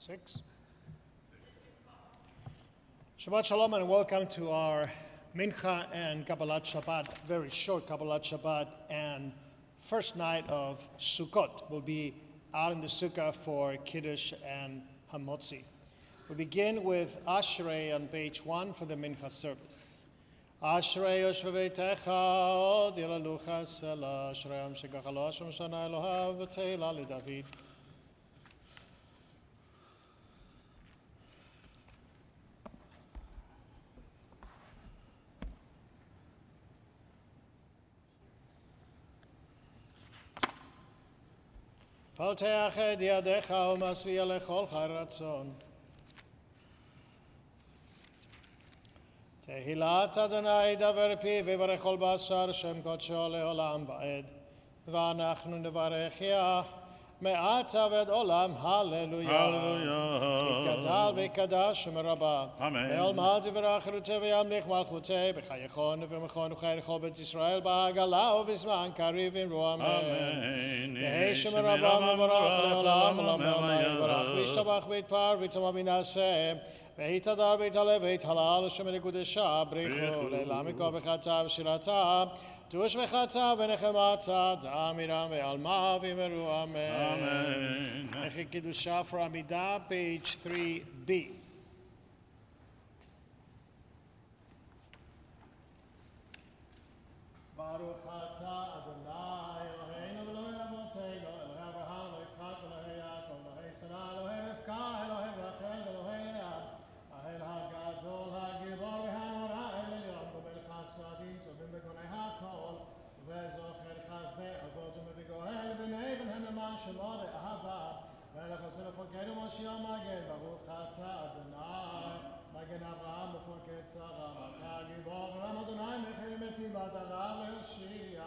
6. Shabbat Shalom and welcome to our Mincha and Kabbalat Shabbat, very short Kabbalat Shabbat, and first night of Sukkot. We'll be out in the Sukkah for Kiddush and Hamotzi. We begin with Ashrei on page 1 for the Mincha service. Ashrei yoshvei beitecha od yelalucha sela ashrei am shekachalo Hashem shana Elohav v'teila leDavid. פותח את ידיך ומשביע לכל חי רצון. תהילת אדוני ידבר פיו ויברך כל בשר שם קודשו לעולם ועד. ואנחנו נברכיה מעתה ועד עולם, הללויה. יתגדל ויקדש שם רבה. אמן. ועלמד יברך חירותי וימליך מלכותי בחייכון ובמכון וחי לכל בית ישראל בעגלה ובזמן קריב אמרו אמן. יהי שם רבה מבורך לעולם ולעולם יברך וישתבח ויתפאר ויטמא וינשא ויתהדר ויתעלה ויתהלל לשם לקודשה בריחו לעילא מכל בחטא ושירתה תוש וחטא ונחמתה דאמירם ועלמא ואמרו אמן. נכי קידושה for עמידה, page 3b. ברוך אתה אדוני אלוהינו ואלוהי אבותינו אלוהי אברהם ויצחק ואלוהי יעקב אלוהי שרה אלוהי רבקה אלוהי רחל ואלוהי לאה האל הגדול הגיבור והנורא אל עליון גומל חסדים טובים בגוני הכל וזוכר חסדי אבות ומגואל בני בן למען שמו ואהבה ואלך עושה לפקד ומושיע מגן ברוך אתה אדוני מגן אברהם ופקד שרה אתה גיבור רם אדוני מחי מתים בעד הרב להושיע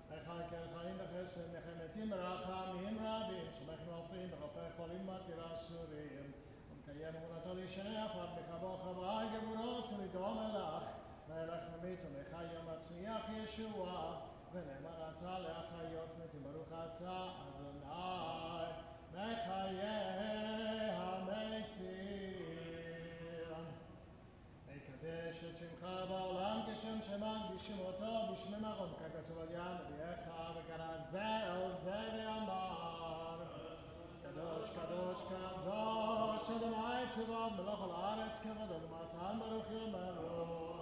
וחי כן חיים בחסד מחי מתים ברחמים רבים שמחנו עופרים ברופא חולים מתיר אסורים ומקיים אמונתו לישני עפר מחבו חברי גבורות ולדום אלך ואלך ממית ומחי מצמיח ישוע ונאמר אתה להחיות מתים ברוך אתה אדוני מחיי המתים. מקדש את שמך בעולם כשם שמקדישים אותו בשמי מרום ככתוב על יד נביאך וקרא זה אל זה ואמר קדוש קדוש קדוש אדוני צבאות מלך על הארץ כבודו ומתן ברוך יאמרו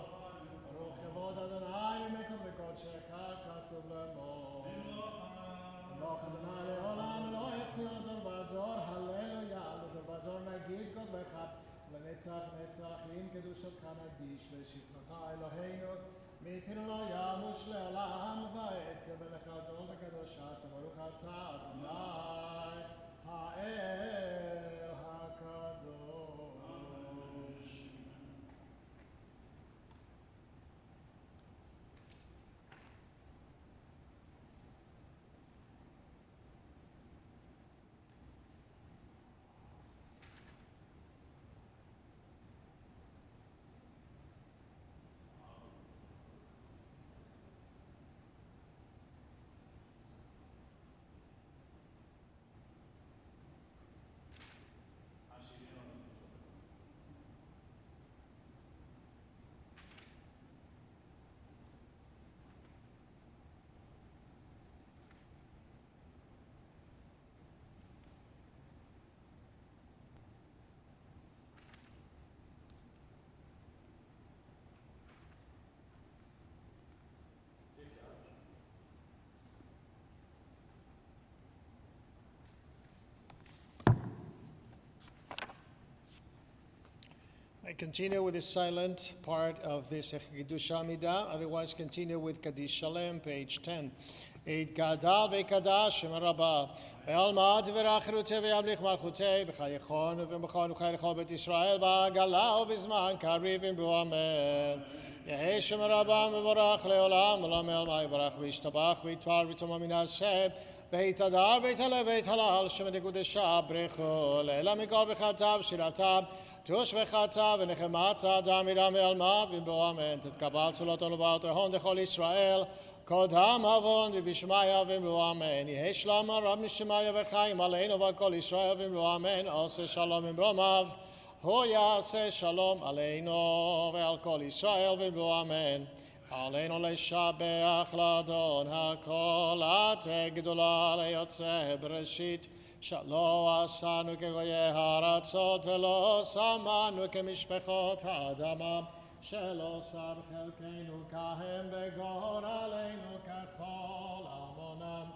ברוך כבוד אדוני ממקום לקודשך כתוב לאמור מלוך אדוני לעולם לא יציע לדור ודור הללויה לדור ודור נגיד קודלך לנצח נצחים קדושתך נקדיש ושבחך אלוהינו מפינו לא ימוש לעולם ועד כמלך גדול וקדוש אתה ברוך אתה אדוני האל הקדוש. I continue with the silent part of this Kiddush Amidah, otherwise continue with Kaddish Shalem, page 10. Eit gadal ve'kadash shem rabba ve'almad ve'rachiruti ve'yamlich malchuti b'chayechon ve'mechon u'chay lechol bet Yisrael ba'agala u'bizman kariv imru amen. Yehi shem rabba mevorach le'olam olam elma yivarach v'yishtabach v'yitvar v'yitoma min Hashem v'yitadar v'yitale v'yithalal shem nekudesha brecho le'ela mikol b'chatav shiratab תוש וחטא ונחמתה דאמירם ועלמא ואמרו אמן. תתקבל צולות ולבאות ההון לכל ישראל קודם אבון דבשמיא ואמרו אמן. יהי שלום הרב משמיא וחיים עלינו ועל כל ישראל ואמרו אמן. עושה שלום במרומיו, הוא יעשה שלום עלינו ועל כל ישראל ואמרו אמן. עלינו לשבח לאדון הכל, עתה גדולה ליוצא בראשית, שלא עשנו כגויי הארצות ולא שמנו כמשפחות האדמה, שלא שם חלקנו כהם וגורלנו ככל עמונם,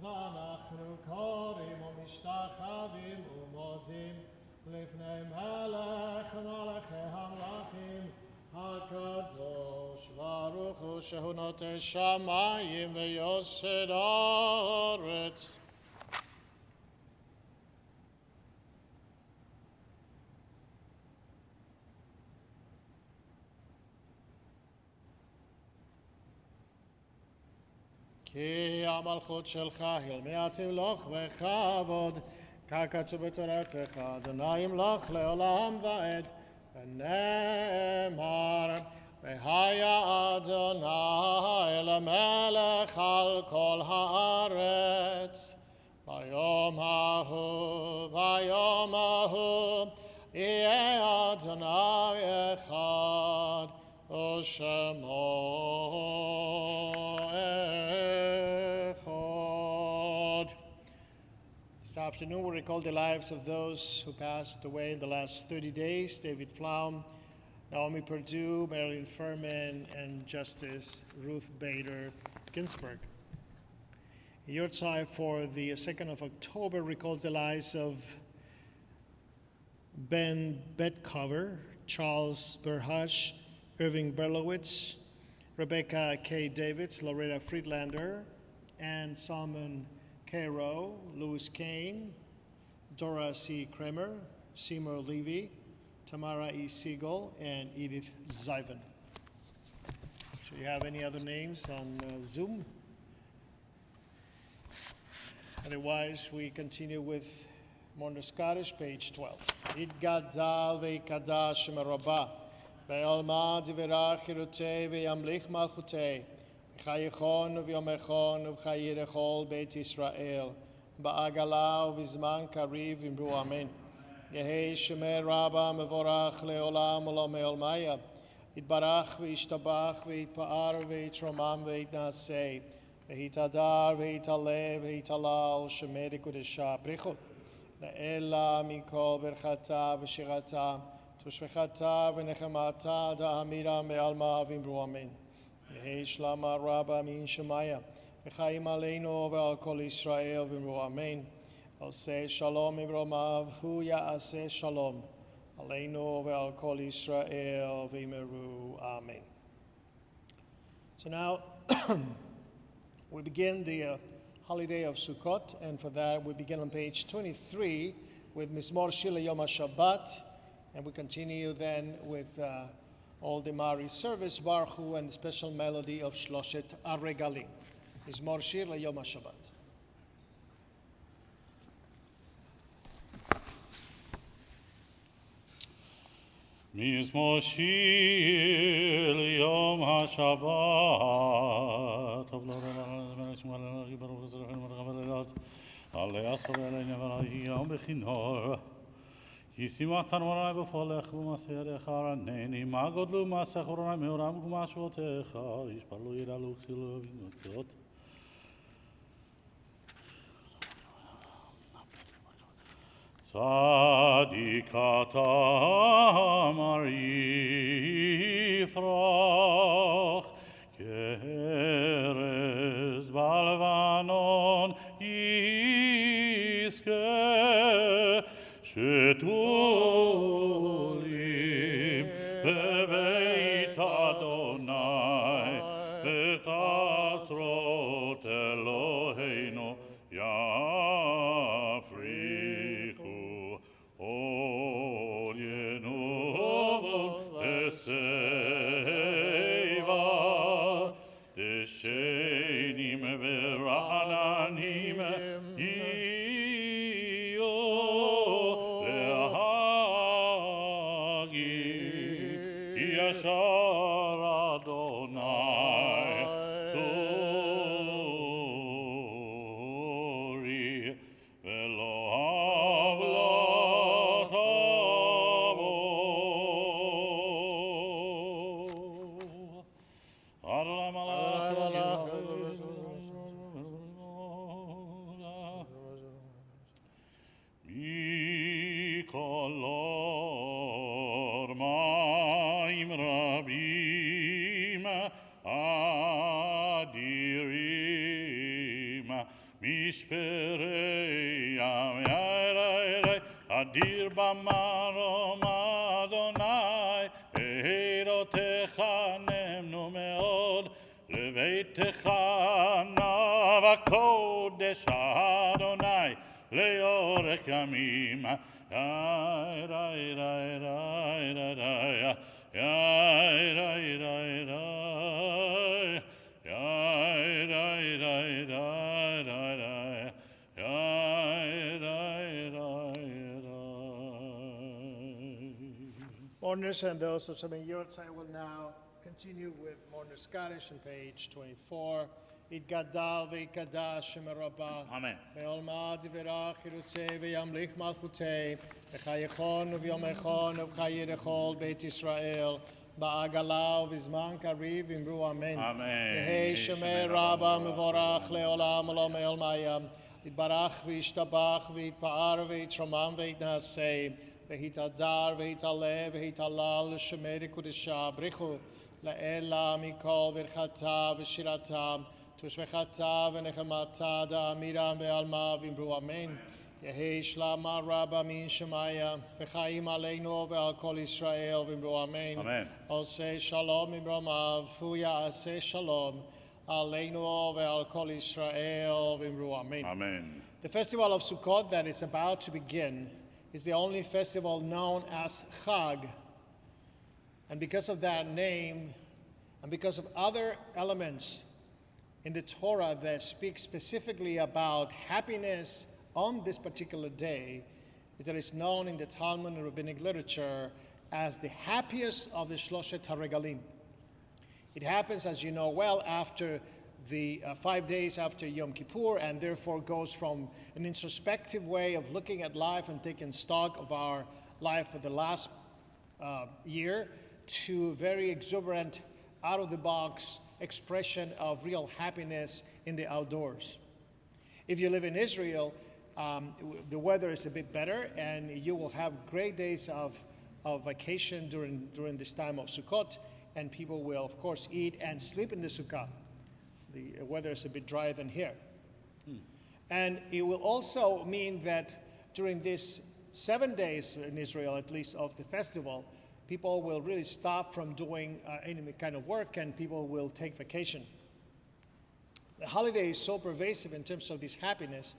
ואנחנו קוראים ומשתחווים ומודים לפני מלך מלכי המלכים הקדוש ברוך הוא שהוא נוטה שמיים ויוסד ארץ. כי המלכות שלך הלמיה תמלוך וכבוד, ככתוב בתורתך, אדוני ימלוך לעולם ועד. ונאמר, והיה אדוני למלך על כל הארץ. ביום ההוא יהיה אדוני אחד, ושמו echad. This afternoon we recall the lives of those who passed away in the last 30 days. David Flaum, Naomi Perdue, Marilyn Furman, and Justice Ruth Bader Ginsburg. Your time for the 2nd of October recalls the lives of Ben Betcover, Charles Berhash, Irving Berlowitz, Rebecca K. Davids, Loretta Friedlander, Ann Salmon Cairo, Louis Kane, Dora C. Kramer, Seymour Levy, Tamara E. Siegel, and Edith Zivan. Do you have any other names on Zoom? Otherwise, we continue with Morning Scottish, page 12. Idgadal ve'ikadash merabah, ve'olma divirach hirutei ve'yamlich malchutei, v'chayichon v'yomechon v'chayirechol beit Israel, ba'agala u'vizman kariv imru amen. Yehi shemer rabba mevorach le'olam u'lo me'olmaya, itbarach ve'ishtabach ve'itpa'ar ve'itromam ve'itnasei, ve'itadar ve'italev ve'italal shemer kodesha brichot. La'ela mikol berchata v'shirata tushvechata v'nechemata da'amira me'alma v'imru amen. Yehi shlama rabba min shemaya v'chaim aleinu ve'al kol Yisrael v'imru amen. Oseh shalom imromav hu ya'aseh shalom aleinu ve'al kol Yisrael v'imru amen. So now we begin the holiday of Sukkot, and for that we begin on page 23 with Mizmor Shir Yom HaShabbat, and we continue then with all the Mari service, Baruch Hu, and the special melody of Shloshet Aregalim. Mizmor Shir Yom HaShabbat. Mizmor Shir Yom HaShabbat. Alle Asor Elene Varayam Bechinor. Yisimatan Varay B'Folech V'Maserech Araneni Magodlu Masech Varay Meoram Gumashvotecha Yishparlu Yiralu Ksilu V'Notzot. Tzadikata Marifrach Keres Balvanon Yiske Shetulim Beveit Adonai Bechatzrot Eloheinu Yafrichu Ol Yenuv Eseva Deshenim Verananim Iyo Lehagi Yashar Adonai מים רבים אדירים משפרי ים אדיר במרום אדוני עדותיך נמנו מאוד לביתך נב הקודש אדוני לאורך ימים Mourners and those of Southern Europe, I will now continue with Mourner Scottish on page 24. יתגדל ויקדש שם הרבה. אמן. ועולמד יברך ירוצה וימליך מלכותי. וחייכון וביומכון ובחיי לכל בית ישראל. בעגלה ובזמן קריב אמרו אמן. אמן. יהי שמי רבה מבורך לעולם ולא מעלמיה. יתברך וישתבח ויתפאר ויתרומם ויתנשא. ויתהדר ויתעלה ויתהלל לשמי לקודשה. ברכו לאלה מכל ברכתה ושירתה. תושבחתה ונחמתה דאמירם בעלמה ואמרו אמן. יהי שלמה רבה מן שמיה וחיים עלינו ועל כל ישראל ואמרו אמן. אמן. עושה שלום ממרומיו ויעשה שלום עלינו ועל כל ישראל ואמרו אמן. Amen. The festival of Sukkot that is about to begin is the only festival known as Chag. And because of that name and because of other elements in the Torah that speak specifically about happiness on this particular day, is that it's known in the Talmud and rabbinic literature as the happiest of the Shloshet HaRegalim. It happens, as you know well, after the 5 days after Yom Kippur, and therefore goes from an introspective way of looking at life and taking stock of our life for the last year to very exuberant, out-of-the-box expression of real happiness in the outdoors. If you live in Israel, the weather is a bit better, and you will have great days of vacation during this time of Sukkot, and people will, of course, eat and sleep in the Sukkah. The weather is a bit drier than here. And it will also mean that during these 7 days in Israel, at least, of the festival, people will really stop from doing any kind of work, and people will take vacation. The holiday is so pervasive in terms of this happiness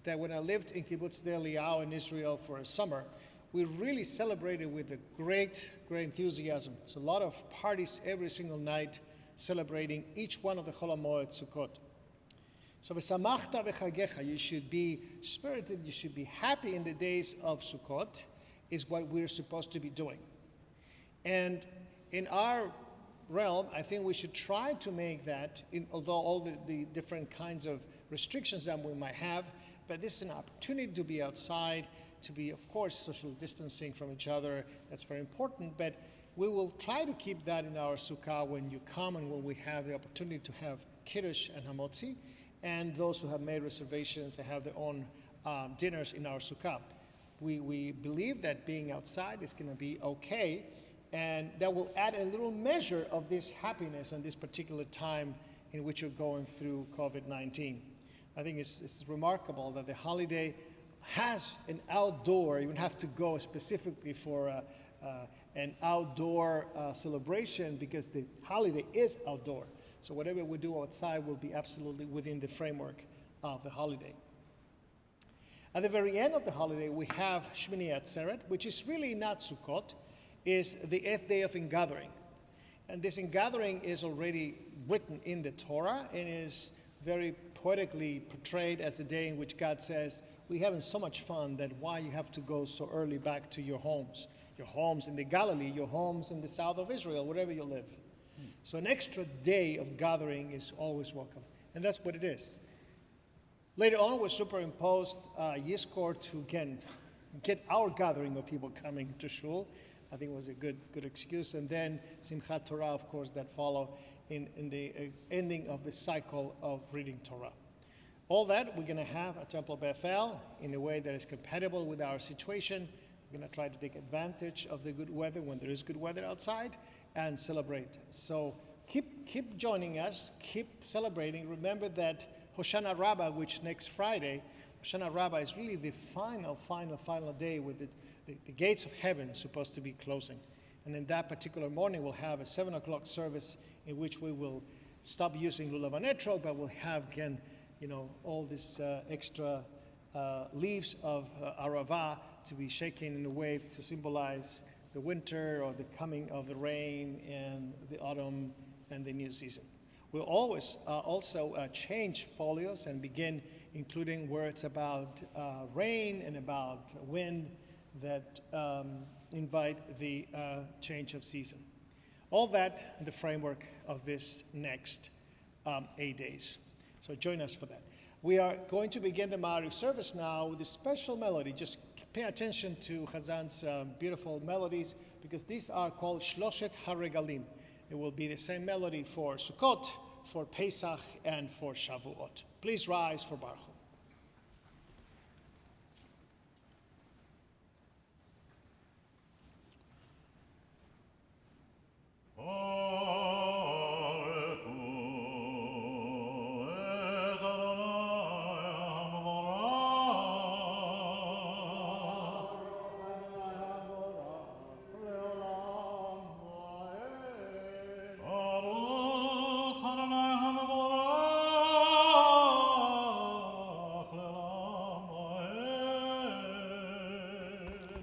that when I lived in Kibbutz Nir Eliyahu in Israel for a summer, we really celebrated with a great enthusiasm. So a lot of parties every single night celebrating each one of the Chol HaMoed Sukkot. So v'samachta v'chagecha, you should be spirited, you should be happy in the days of Sukkot, is what we're supposed to be doing. And in our realm, I think we should try to make that, although all the different kinds of restrictions that we might have, but this is an opportunity to be outside, to be, of course, social distancing from each other. That's very important, but we will try to keep that in our sukkah when you come and when we have the opportunity to have kiddush and hamotzi, and those who have made reservations, they have their own dinners in our sukkah. We believe that being outside is going to be okay, and that will add a little measure of this happiness in this particular time in which you're going through COVID-19. I think it's remarkable that the holiday has an outdoor, you don't have to go specifically for an outdoor celebration, because the holiday is outdoor. So whatever we do outside will be absolutely within the framework of the holiday. At the very end of the holiday, we have Shmini Atzeret, which is really not Sukkot, is the 8th day of ingathering. And this ingathering is already written in the Torah and is very poetically portrayed as the day in which God says, we're having so much fun that why you have to go so early back to your homes in the Galilee, your homes in the south of Israel, wherever you live. So an extra day of gathering is always welcome. And that's what it is. Later on, we superimposed Yizkor to, again, get our gathering of people coming to shul. I think it was a good excuse. And then Simchat Torah, of course, that follow in the ending of the cycle of reading Torah. All that we're going to have at Temple Bethel in a way that is compatible with our situation, We're going to try to take advantage of the good weather when there is good weather outside and celebrate. So keep joining us, keep celebrating. Remember that Hoshana Rabbah, which next Friday, Hoshana Rabbah is really the final day with the gates of heaven supposed to be closing. And in that particular morning, we'll have a 7 o'clock service in which we will stop using Lulav Anetro, but we'll have again, all these extra leaves of Arava to be shaken in a wave to symbolize the winter or the coming of the rain and the autumn and the new season. We'll always also change folios and begin including words about rain and about wind that invite the change of season. All that in the framework of this next 8 days. So join us for that. We are going to begin the Ma'ariv service now with a special melody. Just pay attention to Chazan's beautiful melodies, because these are called Shloshet HaRegalim. It will be the same melody for Sukkot, for Pesach, and for Shavuot. Please rise for Baruch.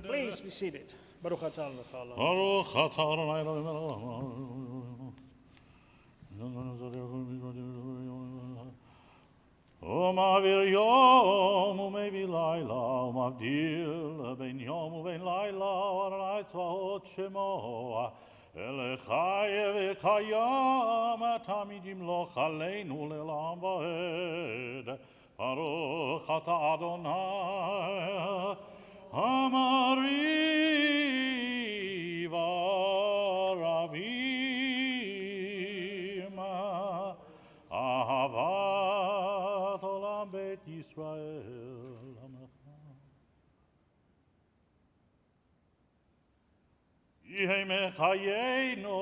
Please be seated. Baruch atah Adonai l'chaolam. Baruch atah Adonai Eloheinu melech haolam. Ma'avir yom u'mevi laila, u'mavdil ben yom u'ben laila, Adonai tzvaot shemo, elechai v'kayam, tamid yimloch aleinu le'olam va'ed. Baruch atah Adonai, Amari v'aravim, ahavat olam bet Yisrael. Yehei mechayenu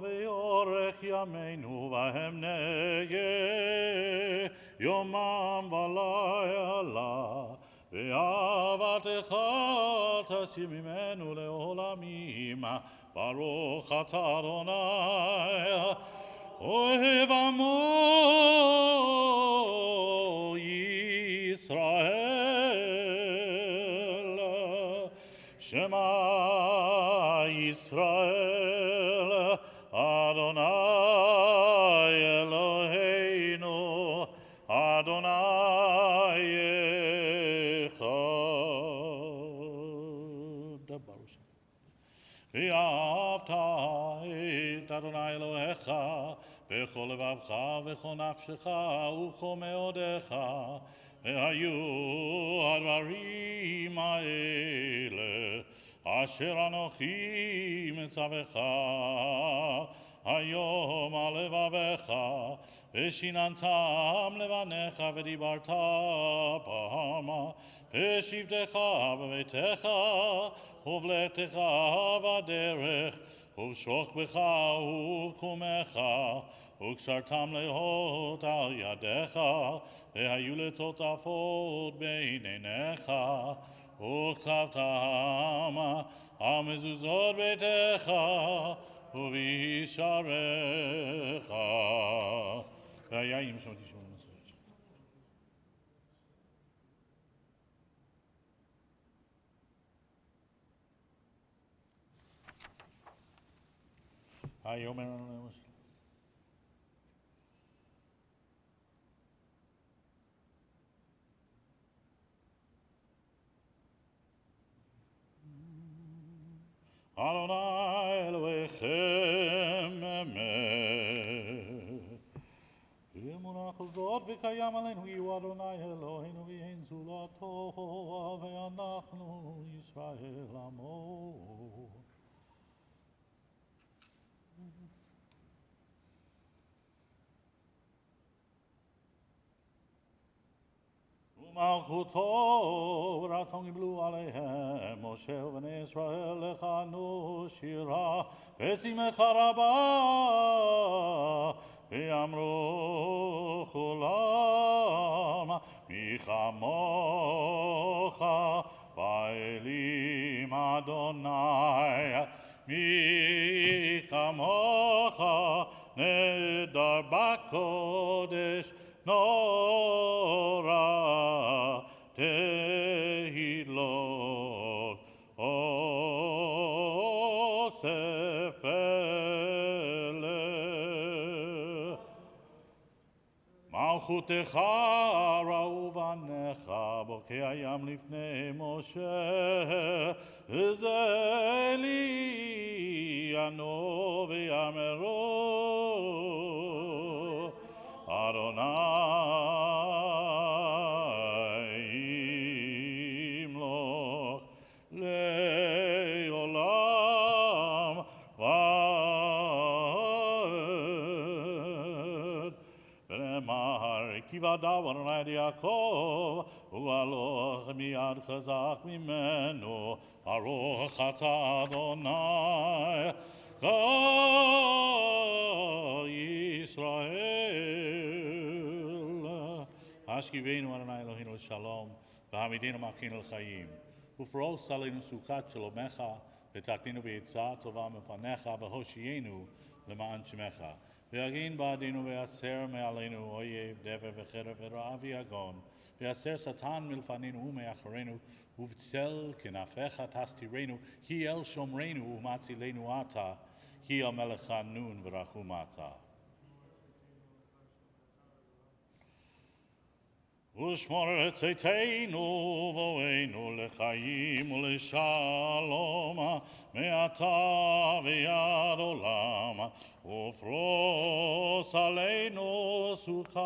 ve'orech yameinu v'hem yomam v'layala. ואהבתך תסיר ממנו לעולמים, ברוך אתה אדוני, אוהב עמו ישראל, שמע ישראל, אדוני אלוהינו, אדוני ואהבת את אדוני אלוהיך בכל לבבך וכל נפשך ובכל מאודך, והיו הדברים האלה אשר אנוכי מצווך היום על לבביך, ושיננתם לבניך ודיברת בהם בשבתך בביתך ובלכתך בדרך ובשוכבך ובקומך, וקשרתם להות על ידיך, והיו לטוטפות בין עיניך, וכתבתם על מזוזות ביתך ובשעריך. והיה עם שמעתי שמונה מסורת. אומר לנו למשל. אדוני אלוהיכם אמת. ומונח זאת וקיים עלינו יהיו אדוני אלוהינו ואין זולתו, ואנחנו ישראל עמו. מלכותו ורתום קיבלו עליהם משה ובני ישראל לכנו שירה ושמחה רבה ואמרו כולם מי כמוך באלים אדוני מי כמוך נדר בקודש נורא תהילות אוסף אלה מלכותך ראו בניך בוקע ים לפני משה זה לי אנו ויאמרו אדוני ימלוך לעולם ועד ונאמר כי ודבר אדוני את יעקב והלוך מיד חזק ממנו ברוך אתה אדוני כל ישראל השכיבנו אדוני אלוהינו לשלום והעמידנו מלכנו לחיים ופרוס עלינו סוכת שלומך ותקנינו בעצה טובה מפניך והושיענו למען שמך ויגן בעדינו ויסר מעלינו אויב דבר וחרב ורעה ויגון ויסר שטן מלפנינו ומאחרינו ובצל כנפיך תסתירנו כי אל שומרנו ומצילנו אתה כי המלך חנון ורחום אתה ושמור את צאתנו ובואנו לחיים ולשלום מעתה ועד עולם ופרוס עלינו סוכת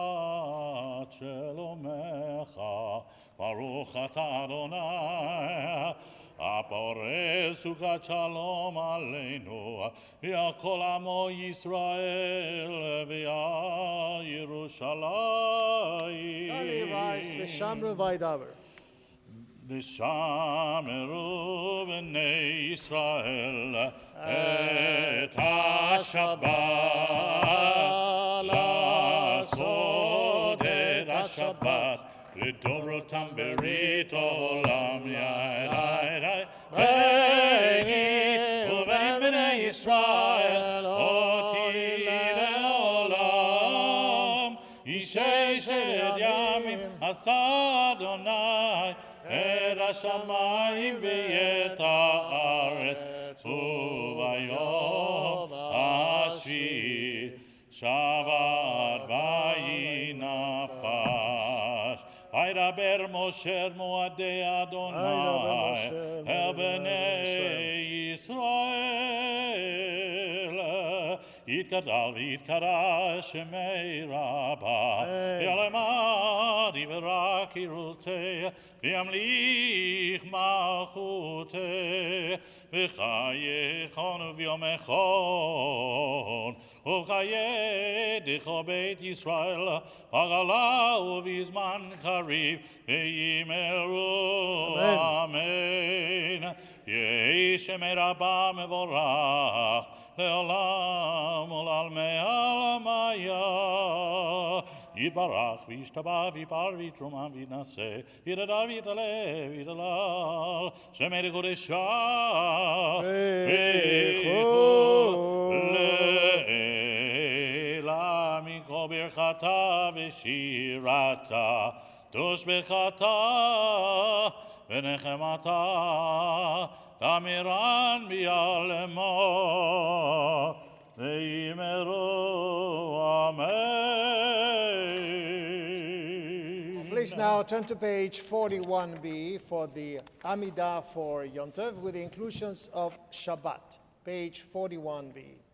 שלומך ברוך אתה אדוני הפורס סוכת שלום עלינו ועל כל עמו ישראל ועל ירושלים rise ושמרו וידבר ושמרו בני ישראל את השבת לעשות את השבת לדורותם ברית עולם ידי ביני ובין בני ישראל אותי לעולם ששת ימים עשה אדוני את השמיים ואת הארץ וביום השביעי שבת וינפש וידבר משה מועדי אדוני אל בני ישראל יתגדל ויתקרא שמי רבה ויעלמד יברק ירותי וימליך מלכותי וחייכון וביומכון ובחייך בית ישראל בגלה ובזמן קריב ויאמרו אמן יהי שמי רבה מבורך לעולם ולעלמי עלמיה יתברך וישתבח ויפאר ויתרומם ויתנשא ויתהדר ויתעלה ויתהלל שמי לקודשה ברכו לעילה מכל ברכתה ושירתה תושבחתה ונחמתה תמירן ביעלמו ויאמרו amen. Please now turn to page 41b for the Amidah for Yom Tov with the inclusions of Shabbat. Page 41b.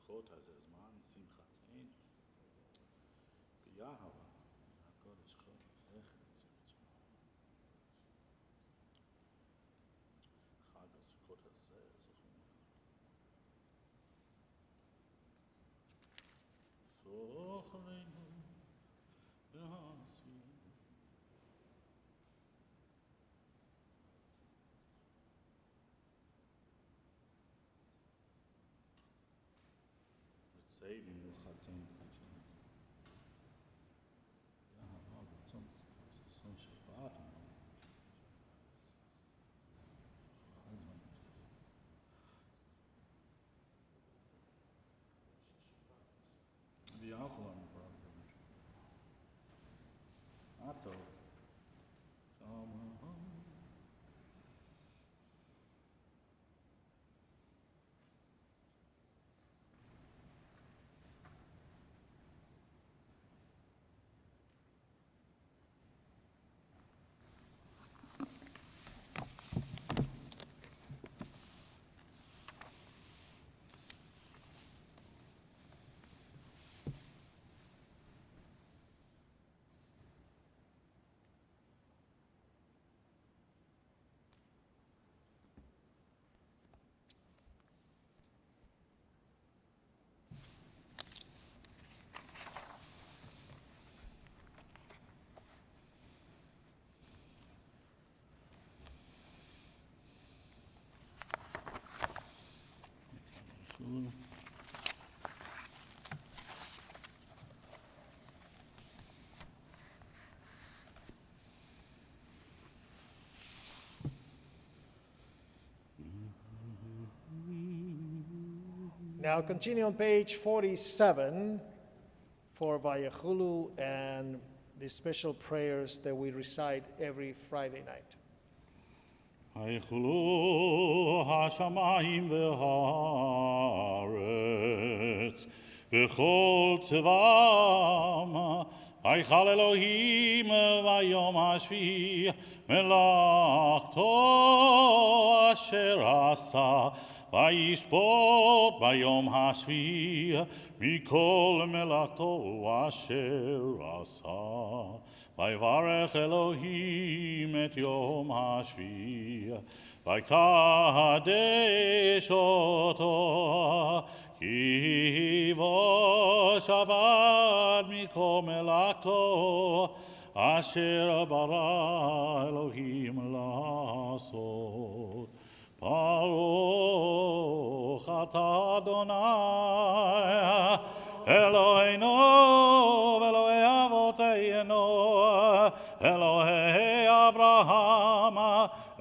הסוכות הזה זמן שמחתנו. ביהבה, הקודש חודש, זכר צמצום. חג הסוכות הזה זוכרים. זוכרנו להסיר. Saving the Satan. The alkaline problem. Atto. Now continue on page 47 for Vayechulu and the special prayers that we recite every Friday night. ויכלו השמיים והארץ וכל צבאם ויכל אלוהים ביום השביעי מלאכתו אשר עשה וישפוט ביום השביעי מכל מלאכתו אשר עשה ויברך אלוהים את יום השביעי ויקדש אותו כי בו שבת מכל מלאכתו אשר ברא אלוהים לעשות. ברוך אתה אדוני אלוהינו ואלוהי אבותינו אלוהי אברהם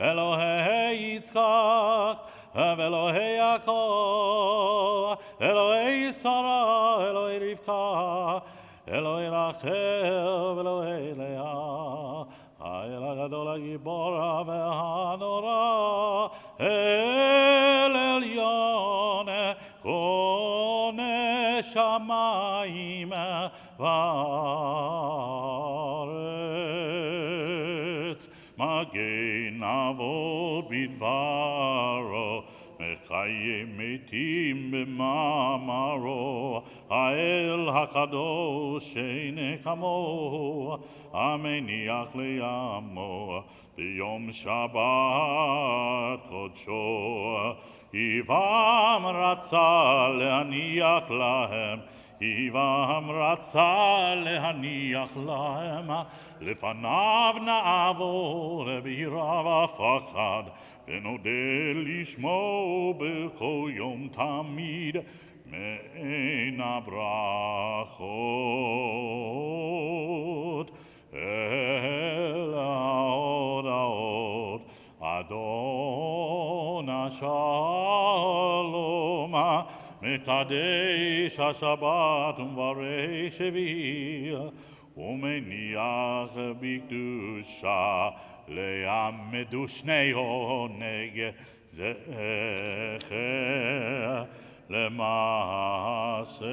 אלוהי יצחק ואלוהי יעקב אלוהי שרה אלוהי רבקה אלוהי רחל ואלוהי לאה האל הגדול הגיבור והנורא אל עליון קונה שמיים וארץ מגן אבות בדברו מחיים מתים במאמרו האל הקדוש שאין כמוהו המניח לעמו ביום שבת קודשו איבם רצה להניח להם איבם רצה להניח להם לפניו נעבור ביראה ופחד ונודה לשמו בכל יום תמיד מעין הברכות אל ההודעות אדון השלום מקדש השבת ומברך שביעי ומניח בקדושה לעמדו שני עונג זכר למעשה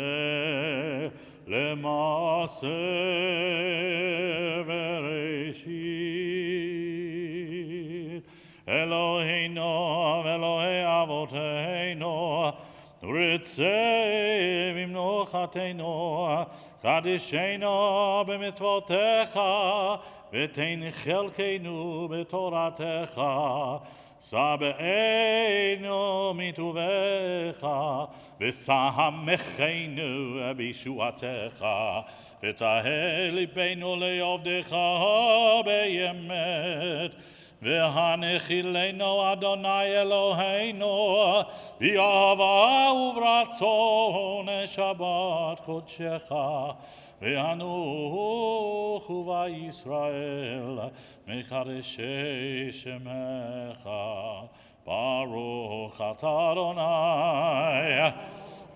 בראשית אלוהינו ואלוהי אבותינו ורצה במנוחתנו, קדשנו במצוותיך, ותן חלקנו בתורתך. סבאנו מטובך, ושמחנו בישועתך, ותהה ליבנו לעובדך באמת. והנחילנו אדוני אלוהינו, באהבה וברצון שבת קודשך. והנוחו בישראל מקדשי שמך. ברוך אתה אדוני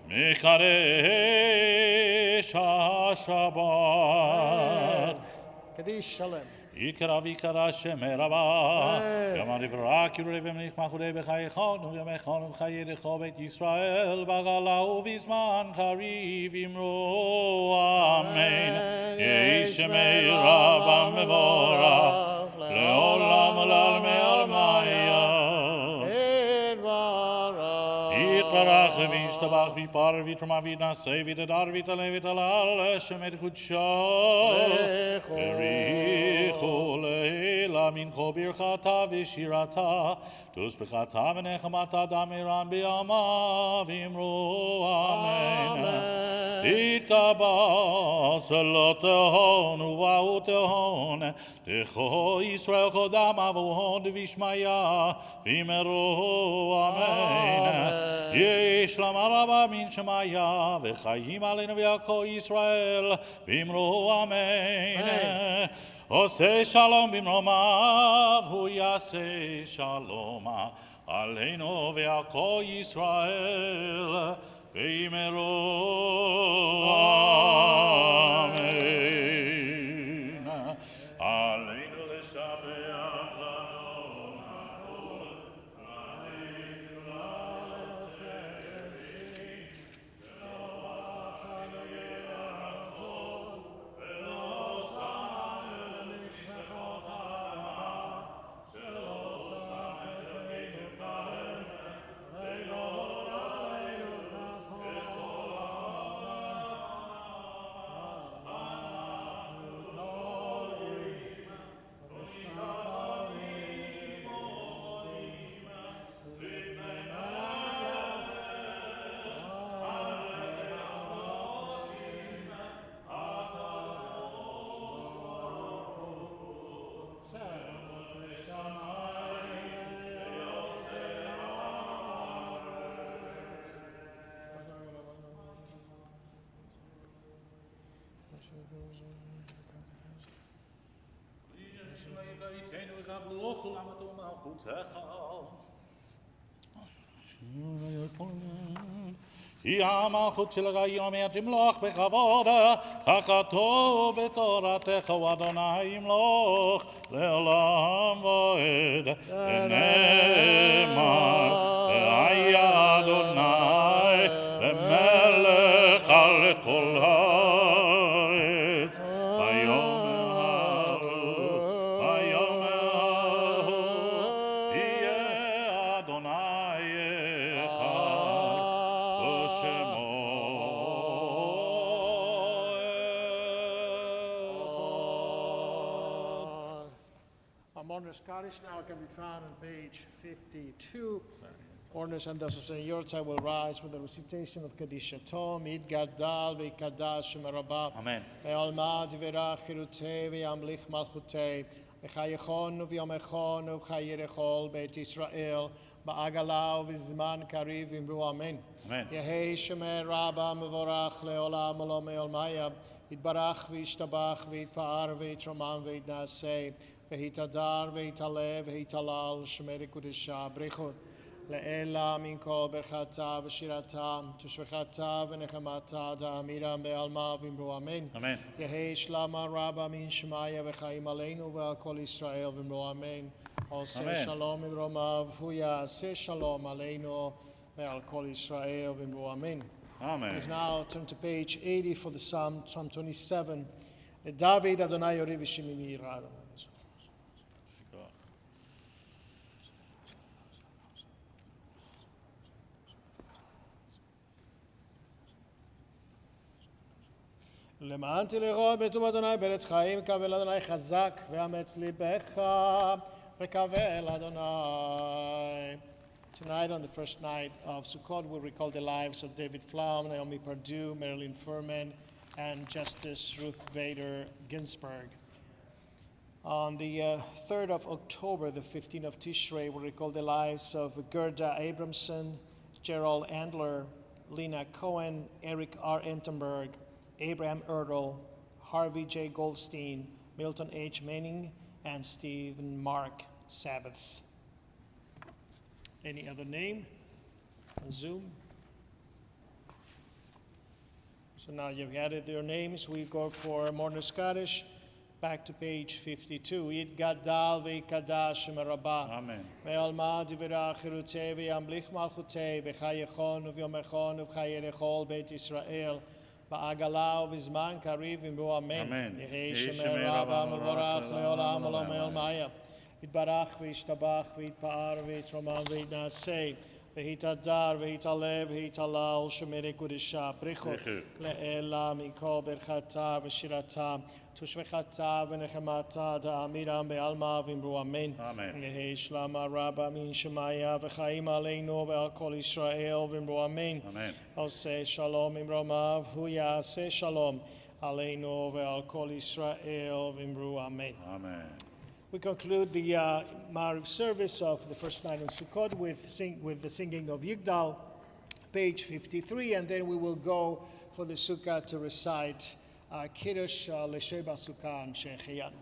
מקדש השבת. קדיש שלם. יקרא ויקרא שם רבה, יאמר ברק יראה ונכמח וראה בחייכון ובמכון ובחיי דכו בית ישראל בגלה ובזמן קריב אמרו אמן. יהי שמי רבה מבורך לעולם עולם מעלמיה. יתברך וישתבח ויפאר ויתרומם ויתנשא ויתהדר ויתעלה ויתהלל שם את קודשו. בריחו לעילה מן כל ברכתה ושירתה, תשבחתה ונחמתה דמירן בימיו אמרו אמן. יתקבץ לא תהון ובאו תהון, דכו ישראל קודם אבוהון דבשמיא ואמרו אמן. יש למה רבה מן שמיה, וחיים עלינו ויעקב ישראל, ואמרו אמן. עושה שלום במרומיו, הוא יעשה שלום עלינו ויעקב ישראל, ואמרו אמן. עלינו לשבח לנו נעול, עלינו היא המלכות שלך יאמר תמלוך בכבוד, ככתוב בתורתך ואדוני ימלוך לעולם ועד. ונאמר והיה אדוני למלך על כל הארץ. Scottish now can be found on page 52. Ordinance and thus in your time will rise with the recitation of Kadishato, Mid Gadal, Vikadash, Merabah. Amen. Almad, Virach, Hirute, Viamlich, Malchute, Vechayechon, Viamechon, Vchayerechol, Beit Israel, Ba'agalau, Vizman, Kariv, Imru, Amen. Amen. Yehei Shemer Rabba, Mevorach, Leolam, Olome, Olmaya, Idbarach, Vishtabach, Vitpa'ar, Vitromam, Vitnaseh. והתהדר והתעלה והתהלל שמרי קודשה ברכות לאלה מן כל ברכתה ושירתה תשבחתה ונחמתה דאמירם בעלמה ואמרו אמן. אמן. יהי שלמה רבה מן שמיה וחיים עלינו ועל כל ישראל ואמרו אמן. עושה שלום ממרומיו הוא יעשה שלום עלינו ועל כל ישראל ואמרו אמן. Amen. Let's now turn to page 80 for the Psalm 27. David Adonai Yori v'shimimi yirad. למען תלכו בטוב אדוני בארץ חיים, קבל אדוני חזק ואמץ ליבך וקבל אדוני. Tonight, on the first night of Sukkot, we'll recall the lives of David Flom, Naomi Perdue, Marilyn Furman, and Justice Ruth Bader Ginsburg. On the 3rd of October, the 15th of Tishrei, we'll recall the lives of Gerda Abramson, Gerald Andler, Lena Cohen, Eric R. Entenberg, Abraham Erdl, Harvey J. Goldstein, Milton H. Manning, and Stephen Mark Sabbath. Any other name on Zoom? So now you've added their names. We go for Modern Scottish. Back to page 52. Yid gadal ve'kadash merabah. Amen. Ve'alma divirah chirutei ve'amlich malchutei v'chayechon u'vyomechon u'chayerechol Beit Yisrael ba'agala u'vizman kariv imru amen. Amen. Yehi shemer rabba mevorach le'olam olam elmaya. Yitbarach v'yishtabach v'yitpa'ar v'yitromam v'yitnaseh v'yitadar v'yitalev v'yitalal shemere kudesha brichot le'ela mikol berchata v'shirata Tushmechata v'nechemata da'amiram be'alma v'imru amen. Amen. Yehi shlama rabba min shemaya v'chaim aleinu ve'al kol Yisrael v'imru amen. Amen. Oseh shalom imromav hu ya'aseh shalom aleinu ve'al kol Yisrael v'imru amen. Amen. We conclude the Mariv service of the first night of Sukkot with the singing of Yigdal, page 53, and then we will go for the Sukkah to recite Kiddush L'Sheba Sukkah and Shechianu.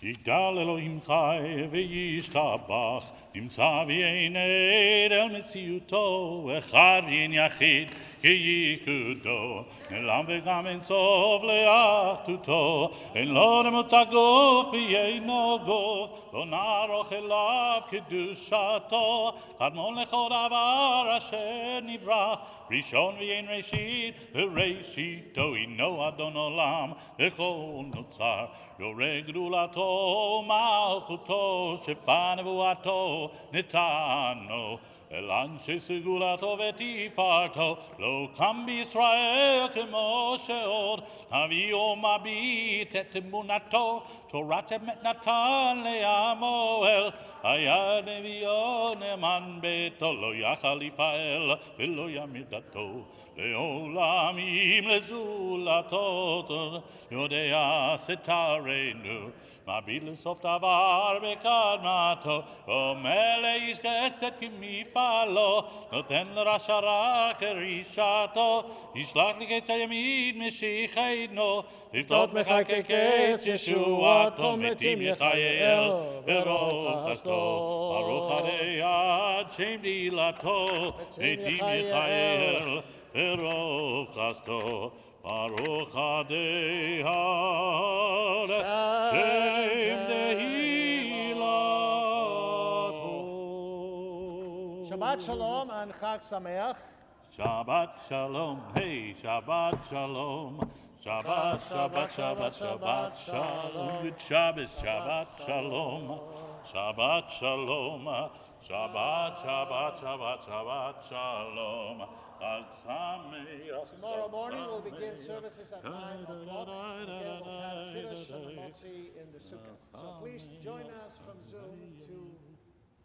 יגדל אלוהים חי וישתבח, נמצא ויענד אל מציאותו, אחד אין יחיד כייחודו, נעלם וגם אין סוף לאחדותו, אין לו דמות הגוף ואינו גוף, לא נערוך אליו קדושתו, קדמון לכל דבר אשר נברא, ראשון ואין ראשית וראשיתו, אינו אדון עולם וכל נוצר, יורה גדולתו מלכותו, שפע נבואתו נתנו, אל אנשי סגולתו ותפארתו, לא קם בישראל כמו שעוד, הביאו מביט את אמונתו, תורת אמת נתן לעמו אל, היה נביאו נאמן ביתו, לא יכל לפעל ולא ימיר דתו, לעולם אם לזולתו, יודע סתרנו, מביט לסוף דבר בקדמתו, אומר לאיש חסד כמפעלו, נותן לרשע רע כרישתו, ישלח לי קץ הימין משיחנו, לפתות מחכה קץ ישועתו, מתים יחייל ברוך חסדו, ברוך עדי עד שם דילתו, מתים יחייל ברוך חסדו, ברוך עדי עד שם דהילתו. Shabbat Shalom and Chag Sameach. Shabbat Shalom, hey, Shabbat Shalom. Shabbat, Shabbat, Shabbat, Shabbat Shalom. Good Shabbos, Shabbat Shalom. Shabbat Shalom. Shabbat, Shabbat, Shabbat, Shabbat Shalom. Chag Sameach. Tomorrow morning we'll begin services at 9 o'clock. Again, we'll have Kiddush and the Motzi in the Sukkah. So please join us from Zoom to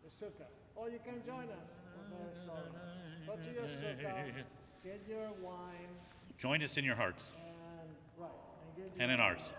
the Sukkah. Or you can join us from Minnesota. Go to your Sukkah, get your wine, Join us in your hearts and get and in ours.